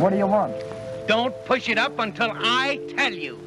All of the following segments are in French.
What do you want? Don't push it up until I tell you.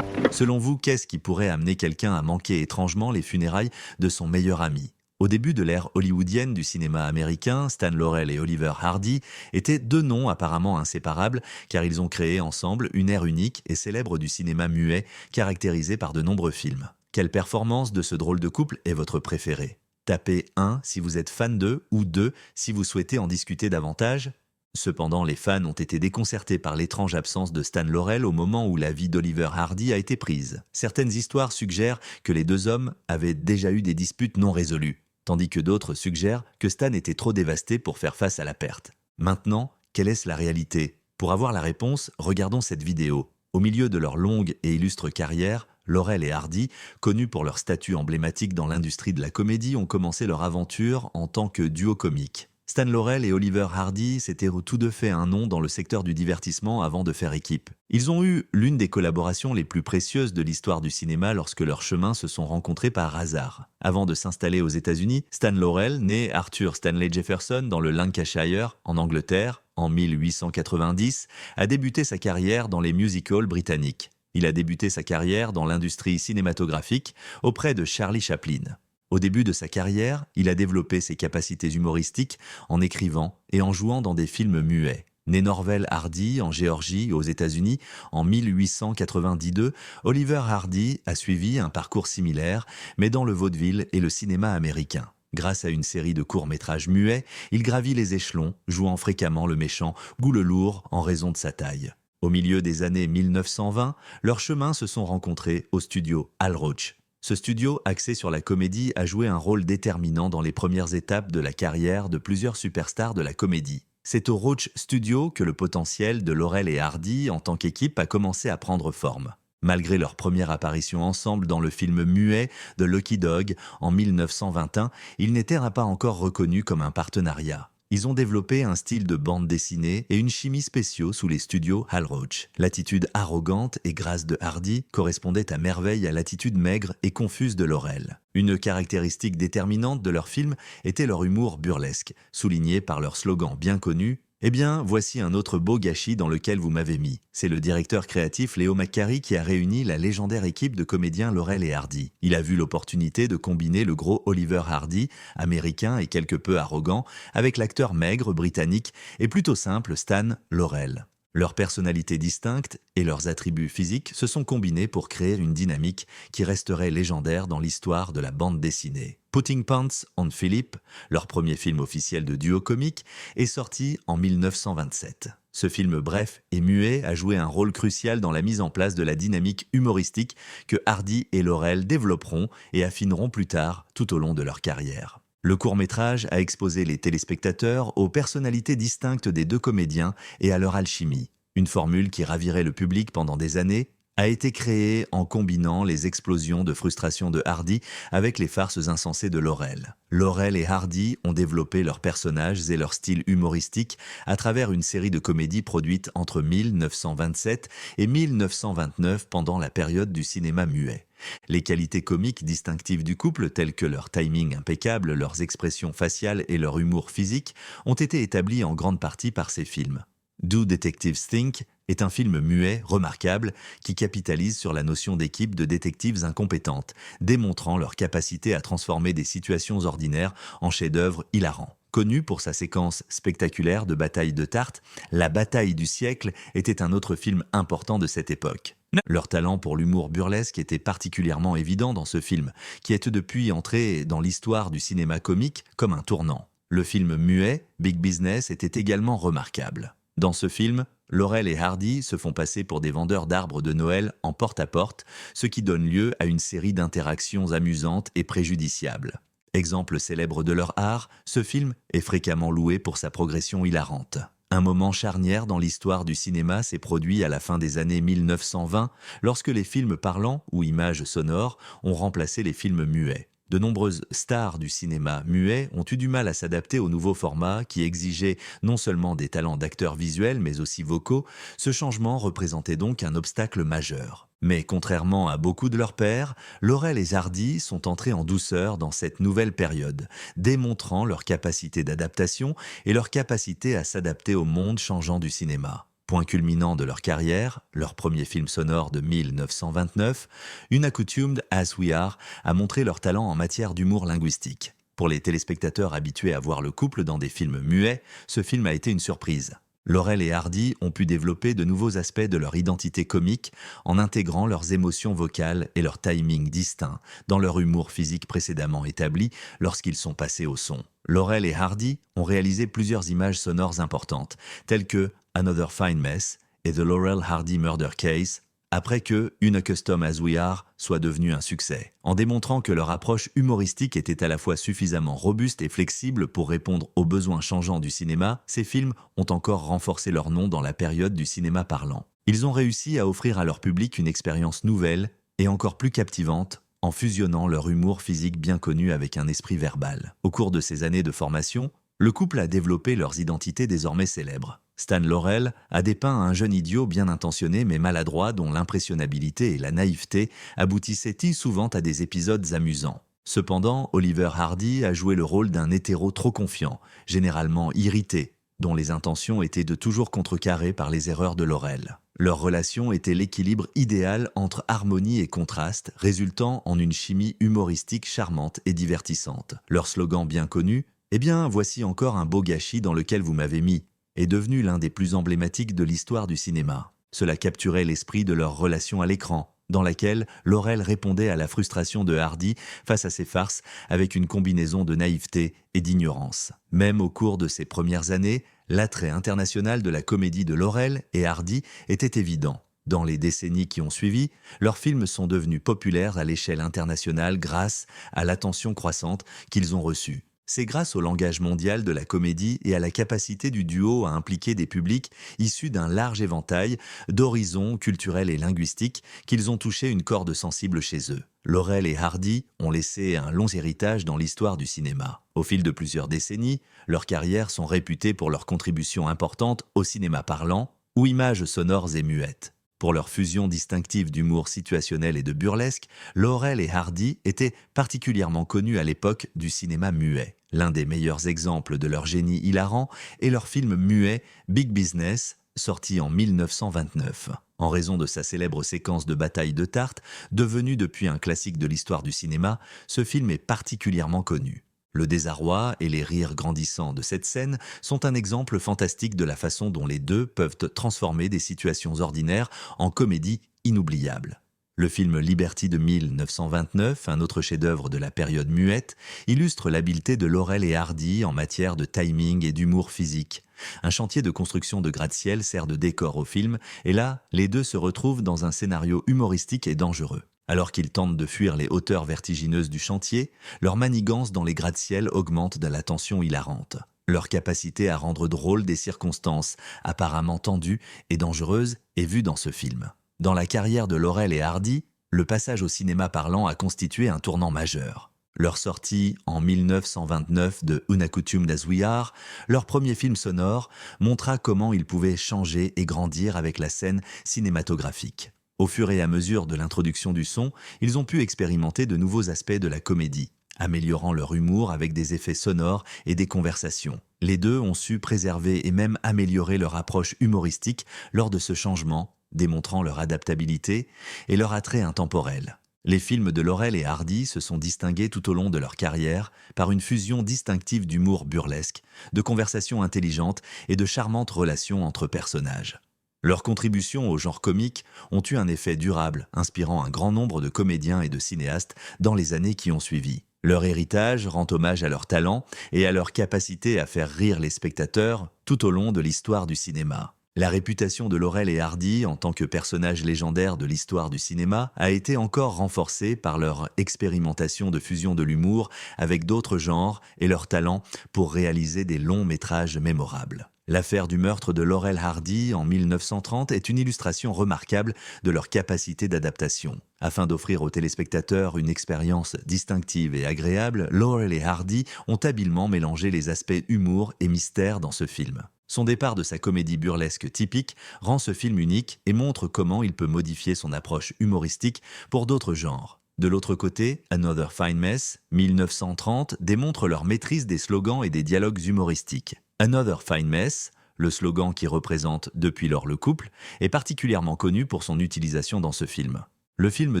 Selon vous, qu'est-ce qui pourrait amener quelqu'un à manquer étrangement les funérailles de son meilleur ami? Au début de l'ère hollywoodienne du cinéma américain, Stan Laurel et Oliver Hardy étaient deux noms apparemment inséparables car ils ont créé ensemble une ère unique et célèbre du cinéma muet caractérisée par de nombreux films. Quelle performance de ce drôle de couple est votre préférée? Tapez 1 si vous êtes fan d'eux ou 2 si vous souhaitez en discuter davantage. Cependant, les fans ont été déconcertés par l'étrange absence de Stan Laurel au moment où la vie d'Oliver Hardy a été prise. Certaines histoires suggèrent que les deux hommes avaient déjà eu des disputes non résolues, tandis que d'autres suggèrent que Stan était trop dévasté pour faire face à la perte. Maintenant, quelle est la réalité? Pour avoir la réponse, regardons cette vidéo. Au milieu de leur longue et illustre carrière, Laurel et Hardy, connus pour leur statut emblématique dans l'industrie de la comédie, ont commencé leur aventure en tant que duo comique. Stan Laurel et Oliver Hardy s'étaient tous deux fait un nom dans le secteur du divertissement avant de faire équipe. Ils ont eu l'une des collaborations les plus précieuses de l'histoire du cinéma lorsque leurs chemins se sont rencontrés par hasard. Avant de s'installer aux États-Unis, Stan Laurel, né Arthur Stanley Jefferson dans le Lancashire, en Angleterre, en 1890, a débuté sa carrière dans les musicals britanniques. Il a débuté sa carrière dans l'industrie cinématographique auprès de Charlie Chaplin. Au début de sa carrière, il a développé ses capacités humoristiques en écrivant et en jouant dans des films muets. Né Norvel Hardy en Géorgie, aux États-Unis, en 1892, Oliver Hardy a suivi un parcours similaire, mais dans le vaudeville et le cinéma américain. Grâce à une série de courts-métrages muets, il gravit les échelons, jouant fréquemment le méchant ou le lourd en raison de sa taille. Au milieu des années 1920, leurs chemins se sont rencontrés au studio Hal Roach. Ce studio, axé sur la comédie, a joué un rôle déterminant dans les premières étapes de la carrière de plusieurs superstars de la comédie. C'est au Roach Studio que le potentiel de Laurel et Hardy en tant qu'équipe a commencé à prendre forme. Malgré leur première apparition ensemble dans le film muet de Lucky Dog en 1921, ils n'étaient pas encore reconnus comme un partenariat. Ils ont développé un style de bande dessinée et une chimie spéciaux sous les studios Hal Roach. L'attitude arrogante et grasse de Hardy correspondait à merveille à l'attitude maigre et confuse de Laurel. Une caractéristique déterminante de leur film était leur humour burlesque, souligné par leur slogan bien connu « Eh bien, voici un autre beau gâchis dans lequel vous m'avez mis ». C'est le directeur créatif Leo McCarey qui a réuni la légendaire équipe de comédiens Laurel et Hardy. Il a vu l'opportunité de combiner le gros Oliver Hardy, américain et quelque peu arrogant, avec l'acteur maigre britannique et plutôt simple Stan Laurel. Leurs personnalités distinctes et leurs attributs physiques se sont combinés pour créer une dynamique qui resterait légendaire dans l'histoire de la bande dessinée. Putting Pants on Philip, leur premier film officiel de duo comique, est sorti en 1927. Ce film bref et muet a joué un rôle crucial dans la mise en place de la dynamique humoristique que Hardy et Laurel développeront et affineront plus tard tout au long de leur carrière. Le court-métrage a exposé les téléspectateurs aux personnalités distinctes des deux comédiens et à leur alchimie. Une formule qui ravirait le public pendant des années a été créée en combinant les explosions de frustration de Hardy avec les farces insensées de Laurel. Laurel et Hardy ont développé leurs personnages et leur style humoristique à travers une série de comédies produites entre 1927 et 1929 pendant la période du cinéma muet. Les qualités comiques distinctives du couple, telles que leur timing impeccable, leurs expressions faciales et leur humour physique, ont été établies en grande partie par ces films. Do Detectives Think est un film muet remarquable qui capitalise sur la notion d'équipe de détectives incompétentes, démontrant leur capacité à transformer des situations ordinaires en chefs-d'œuvre hilarants. Connu pour sa séquence spectaculaire de bataille de Tartes, La bataille du siècle était un autre film important de cette époque. Leur talent pour l'humour burlesque était particulièrement évident dans ce film, qui est depuis entré dans l'histoire du cinéma comique comme un tournant. Le film muet, Big Business, était également remarquable. Dans ce film, Laurel et Hardy se font passer pour des vendeurs d'arbres de Noël en porte-à-porte, ce qui donne lieu à une série d'interactions amusantes et préjudiciables. Exemple célèbre de leur art, ce film est fréquemment loué pour sa progression hilarante. Un moment charnière dans l'histoire du cinéma s'est produit à la fin des années 1920, lorsque les films parlants ou images sonores ont remplacé les films muets. De nombreuses stars du cinéma muet ont eu du mal à s'adapter au nouveau format qui exigeait non seulement des talents d'acteurs visuels mais aussi vocaux. Ce changement représentait donc un obstacle majeur. Mais contrairement à beaucoup de leurs pairs, Laurel et Hardy sont entrés en douceur dans cette nouvelle période, démontrant leur capacité d'adaptation et leur capacité à s'adapter au monde changeant du cinéma. Point culminant de leur carrière, leur premier film sonore de 1929, Unaccustomed as We Are a montré leur talent en matière d'humour linguistique. Pour les téléspectateurs habitués à voir le couple dans des films muets, ce film a été une surprise. Laurel et Hardy ont pu développer de nouveaux aspects de leur identité comique en intégrant leurs émotions vocales et leur timing distinct dans leur humour physique précédemment établi lorsqu'ils sont passés au son. Laurel et Hardy ont réalisé plusieurs images sonores importantes, telles que Another Fine Mess et The Laurel Hardy Murder Case, après que Unaccustomed as We Are soit devenu un succès, en démontrant que leur approche humoristique était à la fois suffisamment robuste et flexible pour répondre aux besoins changeants du cinéma. Ces films ont encore renforcé leur nom dans la période du cinéma parlant. Ils ont réussi à offrir à leur public une expérience nouvelle et encore plus captivante en fusionnant leur humour physique bien connu avec un esprit verbal. Au cours de ces années de formation, le couple a développé leurs identités désormais célèbres. Stan Laurel a dépeint un jeune idiot bien intentionné mais maladroit dont l'impressionnabilité et la naïveté aboutissaient souvent à des épisodes amusants. Cependant, Oliver Hardy a joué le rôle d'un hétéro trop confiant, généralement irrité, dont les intentions étaient de toujours contrecarrer par les erreurs de Laurel. Leur relation était l'équilibre idéal entre harmonie et contraste, résultant en une chimie humoristique charmante et divertissante. Leur slogan bien connu, « Eh bien, voici encore un beau gâchis dans lequel vous m'avez mis », est devenu l'un des plus emblématiques de l'histoire du cinéma. Cela capturait l'esprit de leur relation à l'écran, dans laquelle Laurel répondait à la frustration de Hardy face à ses farces avec une combinaison de naïveté et d'ignorance. Même au cours de ces premières années, l'attrait international de la comédie de Laurel et Hardy était évident. Dans les décennies qui ont suivi, leurs films sont devenus populaires à l'échelle internationale grâce à l'attention croissante qu'ils ont reçue. C'est grâce au langage mondial de la comédie et à la capacité du duo à impliquer des publics issus d'un large éventail d'horizons culturels et linguistiques qu'ils ont touché une corde sensible chez eux. Laurel et Hardy ont laissé un long héritage dans l'histoire du cinéma. Au fil de plusieurs décennies, leurs carrières sont réputées pour leur contribution importante au cinéma parlant ou images sonores et muettes. Pour leur fusion distinctive d'humour situationnel et de burlesque, Laurel et Hardy étaient particulièrement connus à l'époque du cinéma muet. L'un des meilleurs exemples de leur génie hilarant est leur film muet Big Business, sorti en 1929. En raison de sa célèbre séquence de bataille de Tartes, devenue depuis un classique de l'histoire du cinéma, ce film est particulièrement connu. Le désarroi et les rires grandissants de cette scène sont un exemple fantastique de la façon dont les deux peuvent transformer des situations ordinaires en comédie inoubliable. Le film Liberty de 1929, un autre chef-d'œuvre de la période muette, illustre l'habileté de Laurel et Hardy en matière de timing et d'humour physique. Un chantier de construction de gratte-ciel sert de décor au film, et là, les deux se retrouvent dans un scénario humoristique et dangereux. Alors qu'ils tentent de fuir les hauteurs vertigineuses du chantier, leur manigance dans les gratte-ciel augmente de la tension hilarante. Leur capacité à rendre drôle des circonstances apparemment tendues et dangereuses est vue dans ce film. Dans la carrière de Laurel et Hardy, le passage au cinéma parlant a constitué un tournant majeur. Leur sortie en 1929 de Unaccustomed as We Are, leur premier film sonore, montra comment ils pouvaient changer et grandir avec la scène cinématographique. Au fur et à mesure de l'introduction du son, ils ont pu expérimenter de nouveaux aspects de la comédie, améliorant leur humour avec des effets sonores et des conversations. Les deux ont su préserver et même améliorer leur approche humoristique lors de ce changement, démontrant leur adaptabilité et leur attrait intemporel. Les films de Laurel et Hardy se sont distingués tout au long de leur carrière par une fusion distinctive d'humour burlesque, de conversations intelligentes et de charmantes relations entre personnages. Leurs contributions au genre comique ont eu un effet durable, inspirant un grand nombre de comédiens et de cinéastes dans les années qui ont suivi. Leur héritage rend hommage à leur talent et à leur capacité à faire rire les spectateurs tout au long de l'histoire du cinéma. La réputation de Laurel et Hardy en tant que personnages légendaires de l'histoire du cinéma a été encore renforcée par leur expérimentation de fusion de l'humour avec d'autres genres et leur talent pour réaliser des longs métrages mémorables. L'affaire du meurtre de Laurel Hardy en 1930 est une illustration remarquable de leur capacité d'adaptation. Afin d'offrir aux téléspectateurs une expérience distinctive et agréable, Laurel et Hardy ont habilement mélangé les aspects humour et mystère dans ce film. Son départ de sa comédie burlesque typique rend ce film unique et montre comment il peut modifier son approche humoristique pour d'autres genres. De l'autre côté, Another Fine Mess, 1930, démontre leur maîtrise des slogans et des dialogues humoristiques. Another Fine Mess, le slogan qui représente depuis lors le couple, est particulièrement connu pour son utilisation dans ce film. Le film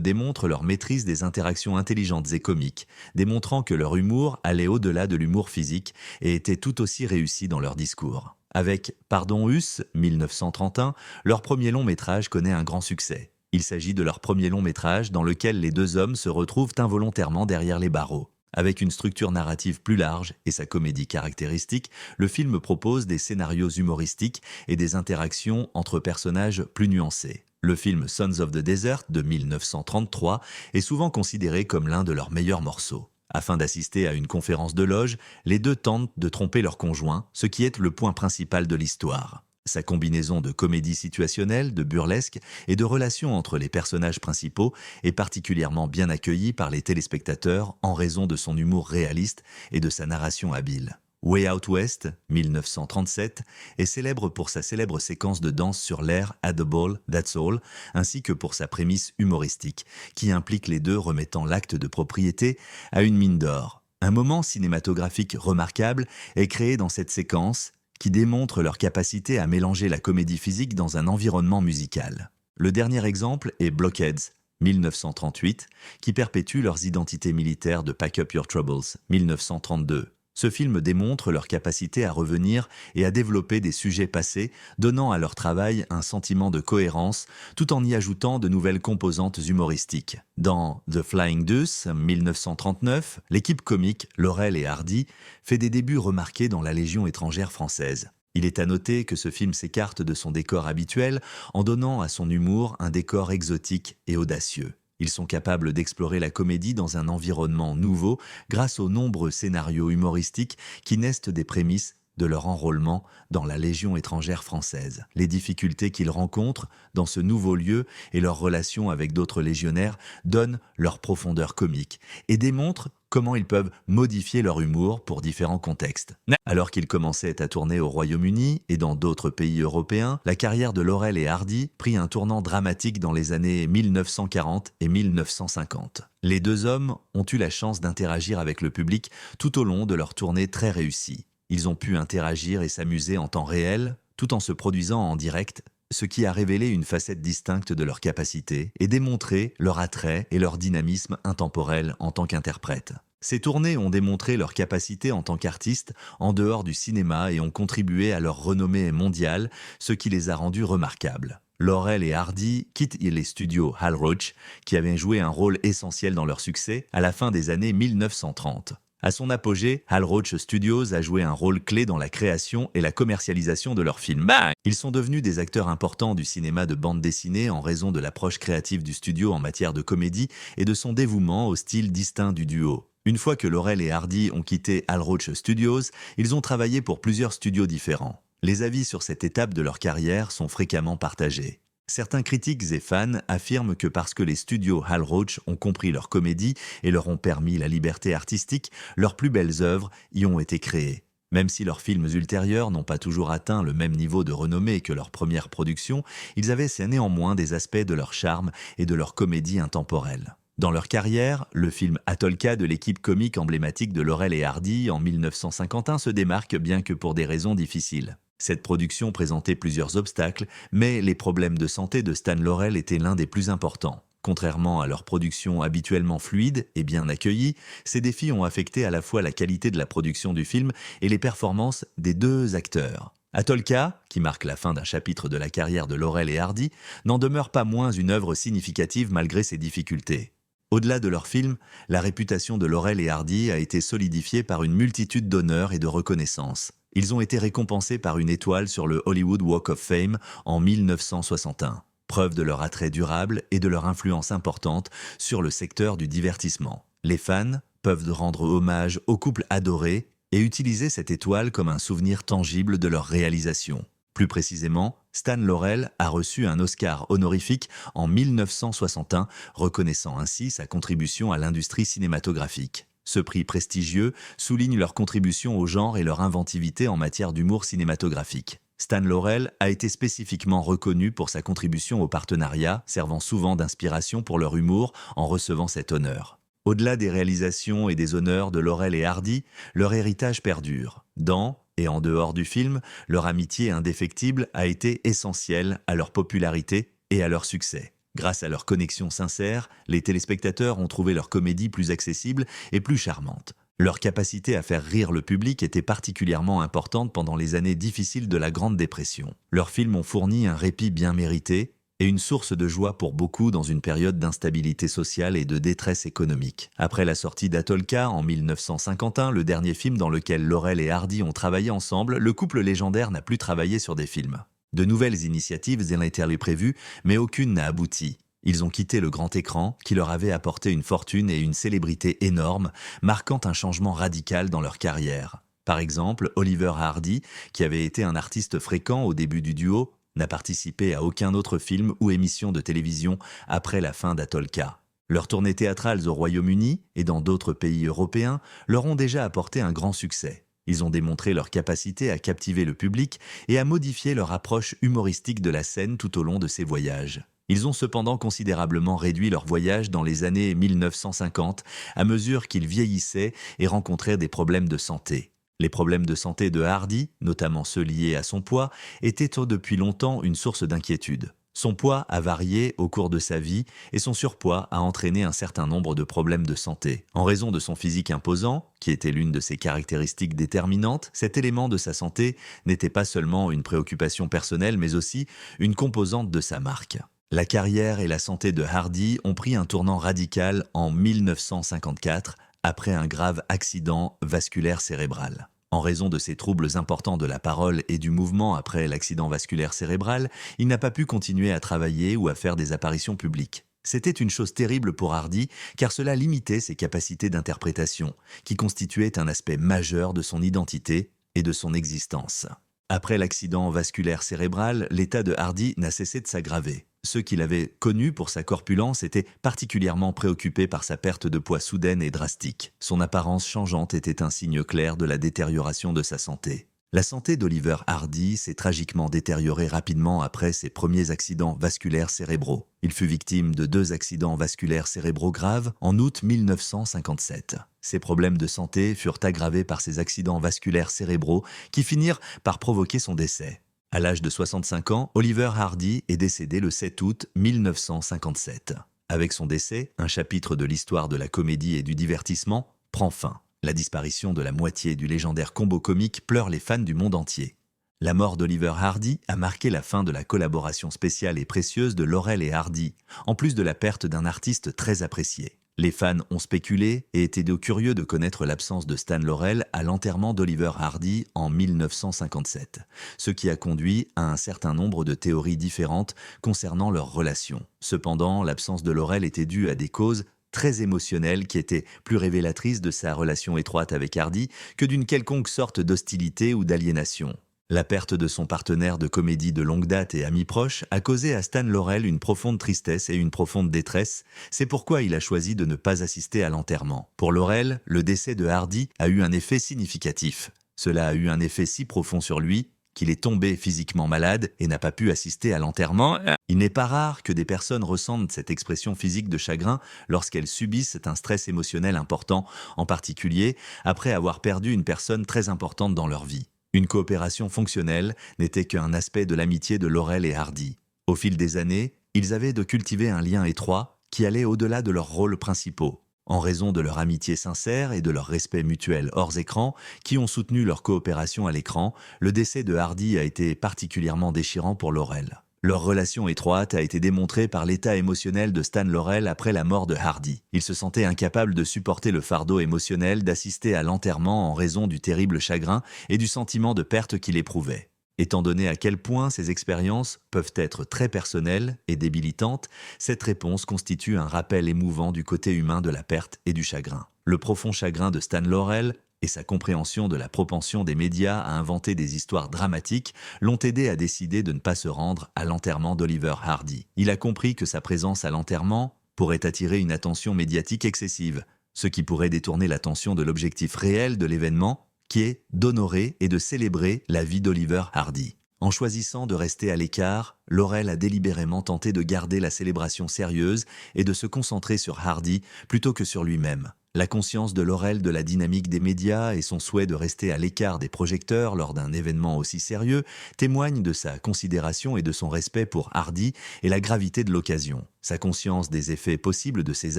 démontre leur maîtrise des interactions intelligentes et comiques, démontrant que leur humour allait au-delà de l'humour physique et était tout aussi réussi dans leur discours. Avec Pardon Us, 1931, leur premier long métrage connaît un grand succès. Il s'agit de leur premier long métrage dans lequel les deux hommes se retrouvent involontairement derrière les barreaux. Avec une structure narrative plus large et sa comédie caractéristique, le film propose des scénarios humoristiques et des interactions entre personnages plus nuancés. Le film Sons of the Desert de 1933 est souvent considéré comme l'un de leurs meilleurs morceaux. Afin d'assister à une conférence de loge, les deux tentent de tromper leur conjoint, ce qui est le point principal de l'histoire. Sa combinaison de comédie situationnelle, de burlesque et de relations entre les personnages principaux est particulièrement bien accueillie par les téléspectateurs en raison de son humour réaliste et de sa narration habile. Way Out West, 1937, est célèbre pour sa célèbre séquence de danse sur l'air At the Ball, That's All, ainsi que pour sa prémisse humoristique, qui implique les deux remettant l'acte de propriété à une mine d'or. Un moment cinématographique remarquable est créé dans cette séquence, qui démontre leur capacité à mélanger la comédie physique dans un environnement musical. Le dernier exemple est Blockheads, 1938, qui perpétue leurs identités militaires de Pack Up Your Troubles, 1932. Ce film démontre leur capacité à revenir et à développer des sujets passés, donnant à leur travail un sentiment de cohérence, tout en y ajoutant de nouvelles composantes humoristiques. Dans The Flying Deuce, 1939, l'équipe comique Laurel et Hardy fait des débuts remarqués dans la Légion étrangère française. Il est à noter que ce film s'écarte de son décor habituel en donnant à son humour un décor exotique et audacieux. Ils sont capables d'explorer la comédie dans un environnement nouveau grâce aux nombreux scénarios humoristiques qui naissent des prémices de leur enrôlement dans la Légion étrangère française. Les difficultés qu'ils rencontrent dans ce nouveau lieu et leurs relations avec d'autres légionnaires donnent leur profondeur comique et démontrent comment ils peuvent modifier leur humour pour différents contextes. Alors qu'ils commençaient à tourner au Royaume-Uni et dans d'autres pays européens, la carrière de Laurel et Hardy prit un tournant dramatique dans les années 1940 et 1950. Les deux hommes ont eu la chance d'interagir avec le public tout au long de leur tournée très réussie. Ils ont pu interagir et s'amuser en temps réel, tout en se produisant en direct, ce qui a révélé une facette distincte de leur capacité et démontré leur attrait et leur dynamisme intemporel en tant qu'interprètes. Ces tournées ont démontré leur capacité en tant qu'artistes en dehors du cinéma et ont contribué à leur renommée mondiale, ce qui les a rendus remarquables. Laurel et Hardy quittent les studios Hal Roach, qui avaient joué un rôle essentiel dans leur succès, à la fin des années 1930. À son apogée, Hal Roach Studios a joué un rôle clé dans la création et la commercialisation de leurs films. Ils sont devenus des acteurs importants du cinéma de bande dessinée en raison de l'approche créative du studio en matière de comédie et de son dévouement au style distinct du duo. Une fois que Laurel et Hardy ont quitté Hal Roach Studios, ils ont travaillé pour plusieurs studios différents. Les avis sur cette étape de leur carrière sont fréquemment partagés. Certains critiques et fans affirment que parce que les studios Hal Roach ont compris leur comédie et leur ont permis la liberté artistique, leurs plus belles œuvres y ont été créées. Même si leurs films ultérieurs n'ont pas toujours atteint le même niveau de renommée que leurs premières productions, ils avaient néanmoins des aspects de leur charme et de leur comédie intemporelle. Dans leur carrière, le film Atolka de l'équipe comique emblématique de Laurel et Hardy en 1951 se démarque bien que pour des raisons difficiles. Cette production présentait plusieurs obstacles, mais les problèmes de santé de Stan Laurel étaient l'un des plus importants. Contrairement à leur production habituellement fluide et bien accueillie, ces défis ont affecté à la fois la qualité de la production du film et les performances des deux acteurs. Atolka, qui marque la fin d'un chapitre de la carrière de Laurel et Hardy, n'en demeure pas moins une œuvre significative malgré ses difficultés. Au-delà de leur film, la réputation de Laurel et Hardy a été solidifiée par une multitude d'honneurs et de reconnaissances. Ils ont été récompensés par une étoile sur le Hollywood Walk of Fame en 1961, preuve de leur attrait durable et de leur influence importante sur le secteur du divertissement. Les fans peuvent rendre hommage au couple adoré et utiliser cette étoile comme un souvenir tangible de leur réalisation. Plus précisément, Stan Laurel a reçu un Oscar honorifique en 1961, reconnaissant ainsi sa contribution à l'industrie cinématographique. Ce prix prestigieux souligne leur contribution au genre et leur inventivité en matière d'humour cinématographique. Stan Laurel a été spécifiquement reconnu pour sa contribution au partenariat, servant souvent d'inspiration pour leur humour en recevant cet honneur. Au-delà des réalisations et des honneurs de Laurel et Hardy, leur héritage perdure. Dans et en dehors du film, leur amitié indéfectible a été essentielle à leur popularité et à leur succès. Grâce à leur connexion sincère, les téléspectateurs ont trouvé leur comédie plus accessible et plus charmante. Leur capacité à faire rire le public était particulièrement importante pendant les années difficiles de la Grande Dépression. Leurs films ont fourni un répit bien mérité et une source de joie pour beaucoup dans une période d'instabilité sociale et de détresse économique. Après la sortie d'Atolka en 1951, le dernier film dans lequel Laurel et Hardy ont travaillé ensemble, le couple légendaire n'a plus travaillé sur des films. De nouvelles initiatives étaient prévues, mais aucune n'a abouti. Ils ont quitté le grand écran, qui leur avait apporté une fortune et une célébrité énormes, marquant un changement radical dans leur carrière. Par exemple, Oliver Hardy, qui avait été un artiste fréquent au début du duo, n'a participé à aucun autre film ou émission de télévision après la fin d'Atolka. Leurs tournées théâtrales au Royaume-Uni et dans d'autres pays européens leur ont déjà apporté un grand succès. Ils ont démontré leur capacité à captiver le public et à modifier leur approche humoristique de la scène tout au long de ces voyages. Ils ont cependant considérablement réduit leurs voyages dans les années 1950 à mesure qu'ils vieillissaient et rencontraient des problèmes de santé. Les problèmes de santé de Hardy, notamment ceux liés à son poids, étaient depuis longtemps une source d'inquiétude. Son poids a varié au cours de sa vie et son surpoids a entraîné un certain nombre de problèmes de santé. En raison de son physique imposant, qui était l'une de ses caractéristiques déterminantes, cet élément de sa santé n'était pas seulement une préoccupation personnelle mais aussi une composante de sa marque. La carrière et la santé de Hardy ont pris un tournant radical en 1954 après un grave accident vasculaire cérébral. En raison de ses troubles importants de la parole et du mouvement après l'accident vasculaire cérébral, il n'a pas pu continuer à travailler ou à faire des apparitions publiques. C'était une chose terrible pour Hardy, car cela limitait ses capacités d'interprétation, qui constituaient un aspect majeur de son identité et de son existence. Après l'accident vasculaire cérébral, l'état de Hardy n'a cessé de s'aggraver. Ceux qui l'avaient connu pour sa corpulence étaient particulièrement préoccupés par sa perte de poids soudaine et drastique. Son apparence changeante était un signe clair de la détérioration de sa santé. La santé d'Oliver Hardy s'est tragiquement détériorée rapidement après ses premiers accidents vasculaires cérébraux. Il fut victime de 2 accidents vasculaires cérébraux graves en août 1957. Ses problèmes de santé furent aggravés par ces accidents vasculaires cérébraux qui finirent par provoquer son décès. À l'âge de 65 ans, Oliver Hardy est décédé le 7 août 1957. Avec son décès, un chapitre de l'histoire de la comédie et du divertissement prend fin. La disparition de la moitié du légendaire combo comique pleure les fans du monde entier. La mort d'Oliver Hardy a marqué la fin de la collaboration spéciale et précieuse de Laurel et Hardy, en plus de la perte d'un artiste très apprécié. Les fans ont spéculé et étaient curieux de connaître l'absence de Stan Laurel à l'enterrement d'Oliver Hardy en 1957, ce qui a conduit à un certain nombre de théories différentes concernant leur relation. Cependant, l'absence de Laurel était due à des causes très émotionnelle qui était plus révélatrice de sa relation étroite avec Hardy que d'une quelconque sorte d'hostilité ou d'aliénation. La perte de son partenaire de comédie de longue date et ami proche a causé à Stan Laurel une profonde tristesse et une profonde détresse, c'est pourquoi il a choisi de ne pas assister à l'enterrement. Pour Laurel, le décès de Hardy a eu un effet significatif. Cela a eu un effet si profond sur lui qu'il est tombé physiquement malade et n'a pas pu assister à l'enterrement. Il n'est pas rare que des personnes ressentent cette expression physique de chagrin lorsqu'elles subissent un stress émotionnel important, en particulier après avoir perdu une personne très importante dans leur vie. Une coopération fonctionnelle n'était qu'un aspect de l'amitié de Laurel et Hardy. Au fil des années, ils avaient de cultiver un lien étroit qui allait au-delà de leurs rôles principaux. En raison de leur amitié sincère et de leur respect mutuel hors écran, qui ont soutenu leur coopération à l'écran, le décès de Hardy a été particulièrement déchirant pour Laurel. Leur relation étroite a été démontrée par l'état émotionnel de Stan Laurel après la mort de Hardy. Il se sentait incapable de supporter le fardeau émotionnel d'assister à l'enterrement en raison du terrible chagrin et du sentiment de perte qu'il éprouvait. Étant donné à quel point ces expériences peuvent être très personnelles et débilitantes, cette réponse constitue un rappel émouvant du côté humain de la perte et du chagrin. Le profond chagrin de Stan Laurel et sa compréhension de la propension des médias à inventer des histoires dramatiques l'ont aidé à décider de ne pas se rendre à l'enterrement d'Oliver Hardy. Il a compris que sa présence à l'enterrement pourrait attirer une attention médiatique excessive, ce qui pourrait détourner l'attention de l'objectif réel de l'événement, qui est d'honorer et de célébrer la vie d'Oliver Hardy. En choisissant de rester à l'écart, Laurel a délibérément tenté de garder la célébration sérieuse et de se concentrer sur Hardy plutôt que sur lui-même. La conscience de Laurel de la dynamique des médias et son souhait de rester à l'écart des projecteurs lors d'un événement aussi sérieux témoignent de sa considération et de son respect pour Hardy et la gravité de l'occasion. Sa conscience des effets possibles de ses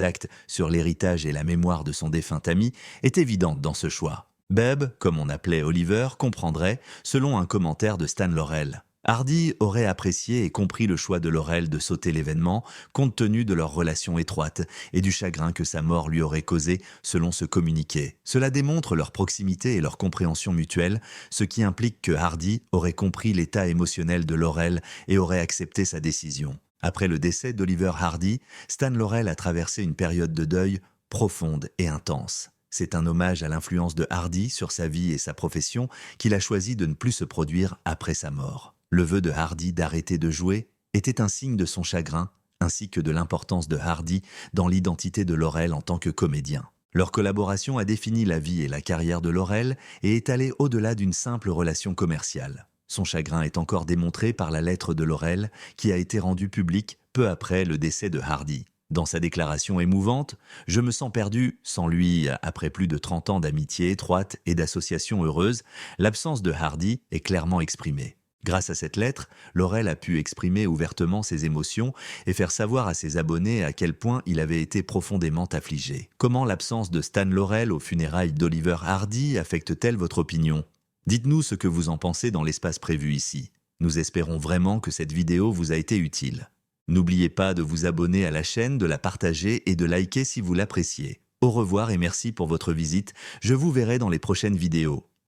actes sur l'héritage et la mémoire de son défunt ami est évidente dans ce choix. Beb, comme on appelait Oliver, comprendrait, selon un commentaire de Stan Laurel. Hardy aurait apprécié et compris le choix de Laurel de sauter l'événement, compte tenu de leur relation étroite et du chagrin que sa mort lui aurait causé, selon ce communiqué. Cela démontre leur proximité et leur compréhension mutuelle, ce qui implique que Hardy aurait compris l'état émotionnel de Laurel et aurait accepté sa décision. Après le décès d'Oliver Hardy, Stan Laurel a traversé une période de deuil profonde et intense. C'est un hommage à l'influence de Hardy sur sa vie et sa profession qu'il a choisi de ne plus se produire après sa mort. Le vœu de Hardy d'arrêter de jouer était un signe de son chagrin, ainsi que de l'importance de Hardy dans l'identité de Laurel en tant que comédien. Leur collaboration a défini la vie et la carrière de Laurel et est allée au-delà d'une simple relation commerciale. Son chagrin est encore démontré par la lettre de Laurel qui a été rendue publique peu après le décès de Hardy. Dans sa déclaration émouvante, « Je me sens perdu sans lui après plus de 30 ans d'amitié étroite et d'association heureuse », l'absence de Hardy est clairement exprimée. Grâce à cette lettre, Laurel a pu exprimer ouvertement ses émotions et faire savoir à ses abonnés à quel point il avait été profondément affligé. Comment l'absence de Stan Laurel aux funérailles d'Oliver Hardy affecte-t-elle votre opinion? Dites-nous ce que vous en pensez dans l'espace prévu ici. Nous espérons vraiment que cette vidéo vous a été utile. N'oubliez pas de vous abonner à la chaîne, de la partager et de liker si vous l'appréciez. Au revoir et merci pour votre visite. Je vous verrai dans les prochaines vidéos.